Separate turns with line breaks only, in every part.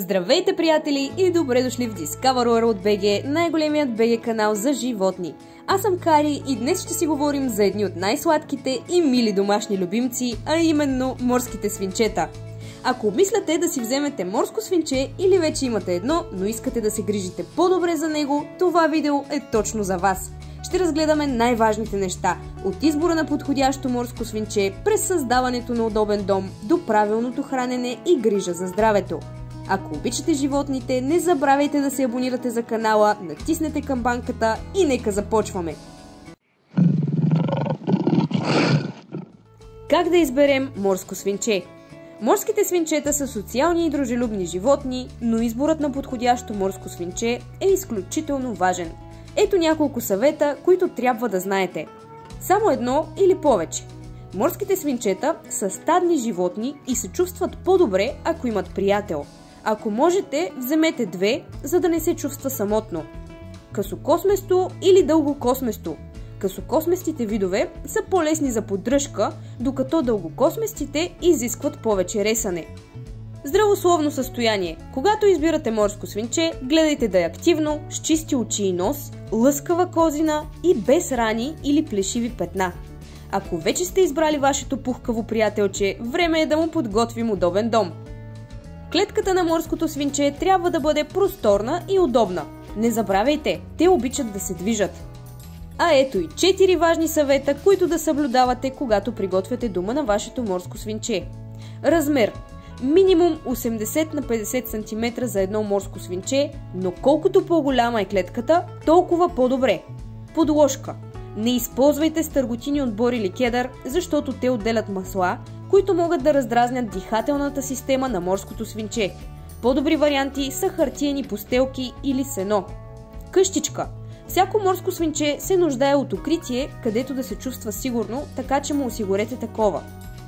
Здравейте, приятели, и добре дошли в Discover World BG, най-големият BG канал за животни. Аз съм Кари и днес ще си говорим за едни от най-сладките и мили домашни любимци, а именно морските свинчета. Ако обмисляте да си вземете морско свинче или вече имате едно, но искате да се грижите по-добре за него, това видео е точно за вас. Ще разгледаме най-важните неща, от избора на подходящо морско свинче, през създаването на удобен дом, до правилното хранене и грижа за здравето. Ако обичате животните, не забравяйте да се абонирате за канала, натиснете камбанката и нека започваме! Как да изберем морско свинче? Морските свинчета са социални и дружелюбни животни, но изборът на подходящо морско свинче е изключително важен. Ето няколко съвета, които трябва да знаете. Само едно или повече. Морските свинчета са стадни животни и се чувстват по-добре, ако имат приятел. Ако можете, вземете две, за да не се чувства самотно. Късокосместо или дългокосместо. Късокосместите видове са по-лесни за поддръжка, докато дългокосместите изискват повече ресане. Здравословно състояние. Когато избирате морско свинче, гледайте да е активно, с чисти очи и нос, лъскава козина и без рани или плешиви петна. Ако вече сте избрали вашето пухкаво приятелче, време е да му подготвим удобен дом. Клетката на морското свинче трябва да бъде просторна и удобна. Не забравяйте, те обичат да се движат. А ето и 4 важни съвета, които да съблюдавате, когато приготвяте дома на вашето морско свинче. Размер. Минимум 80 на 50 см за едно морско свинче, но колкото по-голяма е клетката, толкова по-добре. Подложка. Не използвайте стърготини от бор или кедър, защото те отделят масла, които могат да раздразнят дихателната система на морското свинче. По-добри варианти са хартиени постелки или сено. Къщичка. Всяко морско свинче се нуждае от укритие, където да се чувства сигурно, така че му осигурете такова.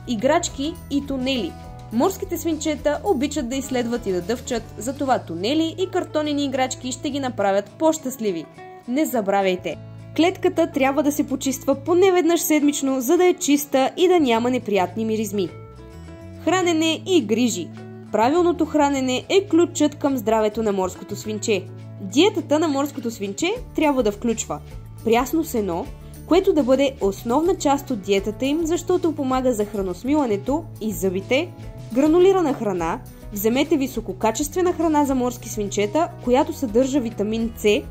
Играчки и тунели. Морските свинчета обичат да изследват и да дъвчат, затова тунели и картонени играчки ще ги направят по-щастливи. Не забравяйте! Клетката трябва да се почиства поне веднъж седмично, за да е чиста и да няма неприятни миризми. Хранене и грижи. Правилното хранене е ключът към здравето на морското свинче. Диетата на морското свинче трябва да включва прясно сено, което да бъде основна част от диетата им, защото помага за храносмилането и зъбите, гранулирана храна, вземете висококачествена храна за морски свинчета, която съдържа витамин С,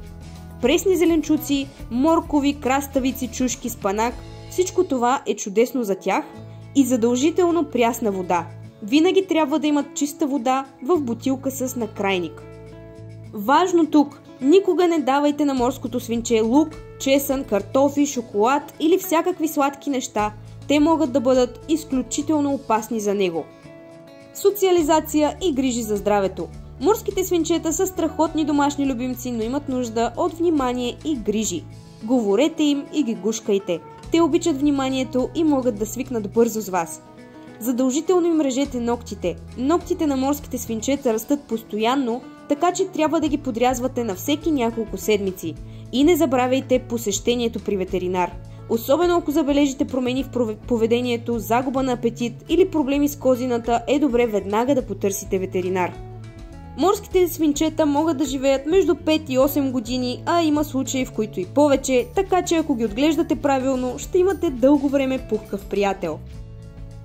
пресни зеленчуци, моркови, краставици, чушки, спанак, всичко това е чудесно за тях, и задължително прясна вода. Винаги трябва да имат чиста вода в бутилка с накрайник. Важно тук, никога не давайте на морското свинче лук, чесън, картофи, шоколад или всякакви сладки неща. Те могат да бъдат изключително опасни за него. Социализация и грижи за здравето. Морските свинчета са страхотни домашни любимци, но имат нужда от внимание и грижи. Говорете им и ги гушкайте. Те обичат вниманието и могат да свикнат бързо с вас. Задължително им режете ногтите. Ногтите на морските свинчета растат постоянно, така че трябва да ги подрязвате на всеки няколко седмици. И не забравяйте посещението при ветеринар. Особено ако забележите промени в поведението, загуба на апетит или проблеми с козината, е добре веднага да потърсите ветеринар. Морските свинчета могат да живеят между 5 и 8 години, а има случаи, в които и повече, така че ако ги отглеждате правилно, ще имате дълго време пухкав приятел.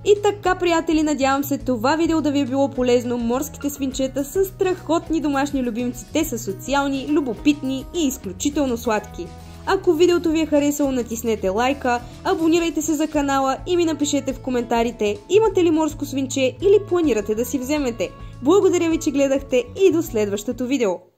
И така, приятели, надявам се това видео да ви е било полезно. Морските свинчета са страхотни домашни любимци, те са социални, любопитни и изключително сладки. Ако видеото ви е харесало, натиснете лайка, абонирайте се за канала и ми напишете в коментарите имате ли морско свинче или планирате да си вземете. Благодаря ви, че гледахте и до следващото видео!